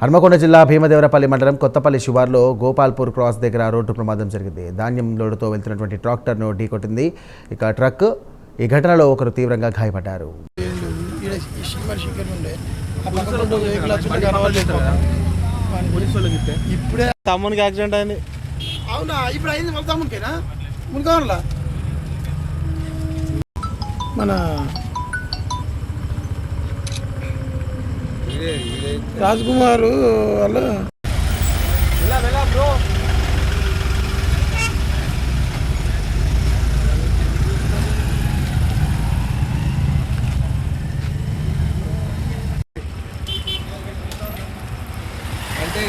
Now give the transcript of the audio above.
హన్మకొండ జిల్లా భీమదేవరపల్లి మండలం కొత్తపల్లి శివార్లో గోపాల్పూర్ క్రాస్ దగ్గర రోడ్డు ప్రమాదం జరిగింది. ధాన్యం లోడుతో వెళ్తున్నటువంటి ట్రాక్టర్ను ఢీకొట్టింది. ఇక ట్రక్. ఈ ఘటనలో ఒకరు తీవ్రంగా గాయపడ్డారు. ఇప్పుడే తమ్మునికి యాక్సిడెంట్ అయింది. అవునా? ఇప్పుడు అయింది మన తమ్మునికేనా? మునికావాలా మన రాజ్ కుమార్ వాళ్ళు అంటే